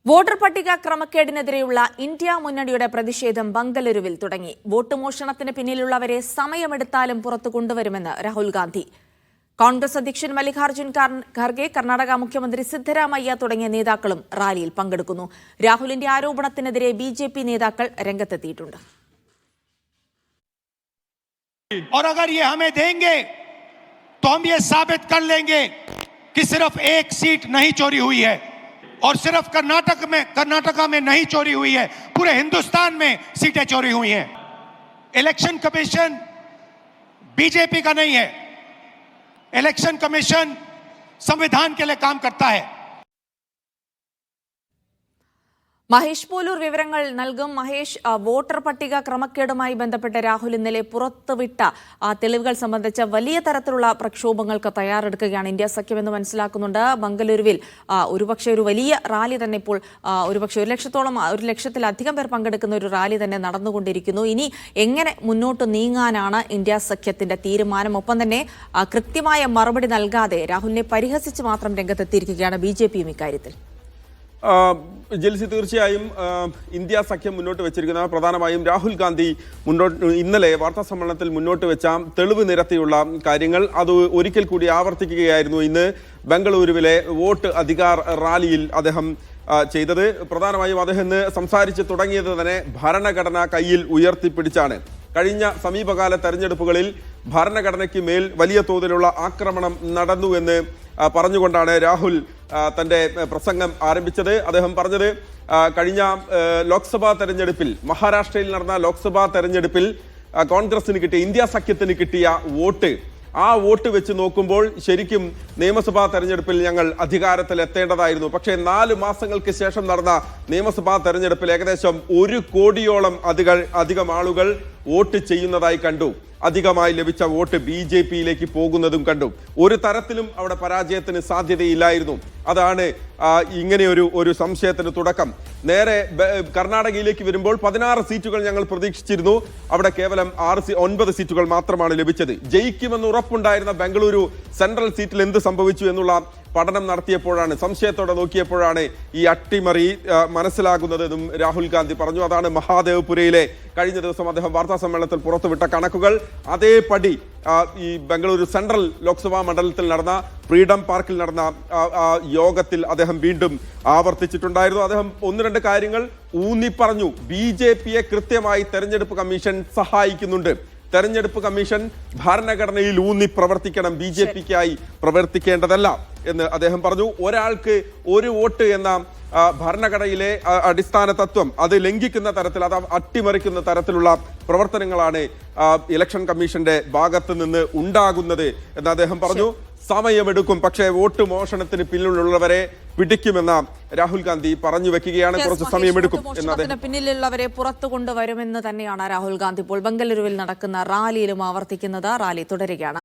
Voter പട്ടിക ക്രമക്കേടിനെതിരെയുള്ള India മുന്നണിയുടെ പ്രതിഷേധം ബംഗളൂരുവിൽ തുടങ്ങി. വോട്ട് മോഷണത്തിന് പിന്നിലുള്ളവരെ സമയമെടുത്താലും പുറത്തു കൊണ്ടുവരുമെന്ന് രാഹുൽ ഗാന്ധി. കോൺഗ്രസ് അധ്യക്ഷൻ മല്ലികാർജ്ജുൻ ഖർഗെ, കർണാടക മുഖ്യമന്ത്രി സിദ്ധരാമയ്യ തുടങ്ങിയ നേതാക്കളും റാലിയിൽ പങ്കെടുക്കുന്നു. രാഹുലിന്റെ ആരോപണത്തിനെതിരെ ബിജെപി നേതാക്കൾ രംഗത്തെത്തിയിട്ടുണ്ട്. और अगर ये हमें देंगे तो हम ये साबित कर लेंगे कि सिर्फ एक सीट नहीं चोरी हुई है और सिर्फ कर्नाटका में नहीं चोरी हुई है, पूरे हिंदुस्तान में सीटें चोरी हुई हैं। इलेक्शन कमीशन बीजेपी का नहीं है, इलेक्शन कमीशन संविधान के लिए काम करता है। മഹേഷ് പോലൂർ വിവരങ്ങൾ നൽകും. മഹേഷ്, വോട്ടർ പട്ടിക ക്രമക്കേടുമായി ബന്ധപ്പെട്ട് രാഹുൽ ഇന്നലെ പുറത്തുവിട്ട തെളിവുകൾ സംബന്ധിച്ച വലിയ തരത്തിലുള്ള പ്രക്ഷോഭങ്ങൾക്ക് തയ്യാറെടുക്കുകയാണ് ഇന്ത്യ സഖ്യമെന്ന് മനസ്സിലാക്കുന്നുണ്ട്. ബംഗളൂരുവിൽ ഒരുപക്ഷെ ഒരു വലിയ റാലി തന്നെ ഇപ്പോൾ ഒരുപക്ഷെ 1 ലക്ഷത്തിലധികം പേർ പങ്കെടുക്കുന്ന ഒരു റാലി തന്നെ നടന്നുകൊണ്ടിരിക്കുന്നു. ഇനി എങ്ങനെ മുന്നോട്ട് നീങ്ങാനാണ് ഇന്ത്യ സഖ്യത്തിന്റെ തീരുമാനം? ഒപ്പം തന്നെ കൃത്യമായ മറുപടി നൽകാതെ രാഹുലിനെ പരിഹസിച്ച് മാത്രം രംഗത്തെത്തിയിരിക്കുകയാണ് ബിജെപിയും ഇക്കാര്യത്തിൽ. ജെൽസി, തീർച്ചയായും ഇന്ത്യ സഖ്യം മുന്നോട്ട് വെച്ചിരിക്കുന്ന പ്രധാനമായും രാഹുൽ ഗാന്ധി ഇന്നലെ വാർത്താ സമ്മേളനത്തിൽ മുന്നോട്ട് വെച്ച തെളിവ് നിരത്തിയുള്ള കാര്യങ്ങൾ അത് ഒരിക്കൽ കൂടി ആവർത്തിക്കുകയായിരുന്നു ഇന്ന് ബംഗളൂരുവിലെ വോട്ട് അധികാർ റാലിയിൽ അദ്ദേഹം ചെയ്തത്. പ്രധാനമായും അദ്ദേഹം ഇന്ന് സംസാരിച്ച് തുടങ്ങിയത് തന്നെ ഭരണഘടന കയ്യിൽ ഉയർത്തിപ്പിടിച്ചാണ്. കഴിഞ്ഞ സമീപകാല തെരഞ്ഞെടുപ്പുകളിൽ ഭരണഘടനയ്ക്ക് മേൽ വലിയ തോതിലുള്ള ആക്രമണം നടന്നുവെന്ന് പറഞ്ഞുകൊണ്ടാണ് രാഹുൽ തന്റെ പ്രസംഗം ആരംഭിച്ചത്. അദ്ദേഹം പറഞ്ഞത് കഴിഞ്ഞ ലോക്സഭാ തെരഞ്ഞെടുപ്പിൽ, മഹാരാഷ്ട്രയിൽ നടന്ന ലോക്സഭാ തെരഞ്ഞെടുപ്പിൽ കോൺഗ്രസിന് കിട്ടിയ, ഇന്ത്യ സഖ്യത്തിന് കിട്ടിയ വോട്ട്, ആ വോട്ട് വെച്ച് നോക്കുമ്പോൾ ശരിക്കും നിയമസഭാ തെരഞ്ഞെടുപ്പിൽ ഞങ്ങൾ അധികാരത്തിൽ എത്തേണ്ടതായിരുന്നു. പക്ഷേ 4 മാസങ്ങൾക്ക് ശേഷം നടന്ന നിയമസഭാ തെരഞ്ഞെടുപ്പിൽ ഏകദേശം 1 കോടിയോളം അധികം ആളുകൾ വോട്ട് ചെയ്യുന്നതായി കണ്ടു. അധികമായി ലഭിച്ച വോട്ട് ബിജെപിയിലേക്ക് പോകുന്നതും കണ്ടു. ഒരു തരത്തിലും അവിടെ പരാജയത്തിന് സാധ്യതയില്ലായിരുന്നു. അതാണ് ഇങ്ങനെ ഒരു സംശയത്തിന് തുടക്കം. നേരെ കർണാടകയിലേക്ക് വരുമ്പോൾ 16 സീറ്റുകൾ ഞങ്ങൾ പ്രതീക്ഷിച്ചിരുന്നു. അവിടെ കേവലം 9 സീറ്റുകൾ മാത്രമാണ് ലഭിച്ചത്. ജയിക്കുമെന്ന് ഉറപ്പുണ്ടായിരുന്ന ബംഗളൂരു സെൻട്രൽ സീറ്റിൽ എന്ത് സംഭവിച്ചു എന്നുള്ള പഠനം നടത്തിയപ്പോഴാണ്, സംശയത്തോടെ നോക്കിയപ്പോഴാണ് ഈ അട്ടിമറി മനസ്സിലാകുന്നതെന്നും രാഹുൽ ഗാന്ധി പറഞ്ഞു. അതാണ് മഹാദേവ്പുരയിലെ കഴിഞ്ഞ ദിവസം അദ്ദേഹം വാർത്താ സമ്മേളനത്തിൽ പുറത്തുവിട്ട കണക്കുകൾ. അതേപടി ഈ ബംഗളൂരു സെൻട്രൽ ലോക്സഭാ മണ്ഡലത്തിൽ നടന്ന ഫ്രീഡം പാർക്കിൽ നടന്ന യോഗത്തിൽ അദ്ദേഹം വീണ്ടും ആവർത്തിച്ചിട്ടുണ്ടായിരുന്നു. അദ്ദേഹം 1-2 കാര്യങ്ങൾ ഊന്നി പറഞ്ഞു. ബിജെപിയെ കൃത്യമായി തെരഞ്ഞെടുപ്പ് കമ്മീഷൻ സഹായിക്കുന്നുണ്ട്. തെരഞ്ഞെടുപ്പ് കമ്മീഷൻ ഭരണഘടനയിൽ ഊന്നി പ്രവർത്തിക്കണം, ബിജെപിക്കായി പ്രവർത്തിക്കേണ്ടതല്ല എന്ന് അദ്ദേഹം പറഞ്ഞു. ഒരാൾക്ക് ഒരു വോട്ട് എന്ന ഭരണഘടനയിലെ അടിസ്ഥാന തത്വം അത് ലംഘിക്കുന്ന തരത്തിൽ, അത് അട്ടിമറിക്കുന്ന തരത്തിലുള്ള പ്രവർത്തനങ്ങളാണ് ഇലക്ഷൻ കമ്മീഷന്റെ ഭാഗത്ത് നിന്ന് ഉണ്ടാകുന്നത് എന്ന് അദ്ദേഹം പറഞ്ഞു. സമയമെടുക്കും, പക്ഷേ വോട്ട് മോഷണത്തിന് പിന്നിലുള്ളവരെ പിടിക്കുമെന്ന രാഹുൽ ഗാന്ധി പറഞ്ഞു വെക്കുകയാണ്. കുറച്ച് സമയമെടുക്കും എന്ന് പിന്നിലുള്ളവരെ പുറത്തു കൊണ്ടുവരുമെന്ന് തന്നെയാണ് രാഹുൽ ഗാന്ധി ഇപ്പോൾ ബംഗളൂരുവിൽ നടക്കുന്ന റാലിയിലും ആവർത്തിക്കുന്നത്. റാലി തുടരുകയാണ്.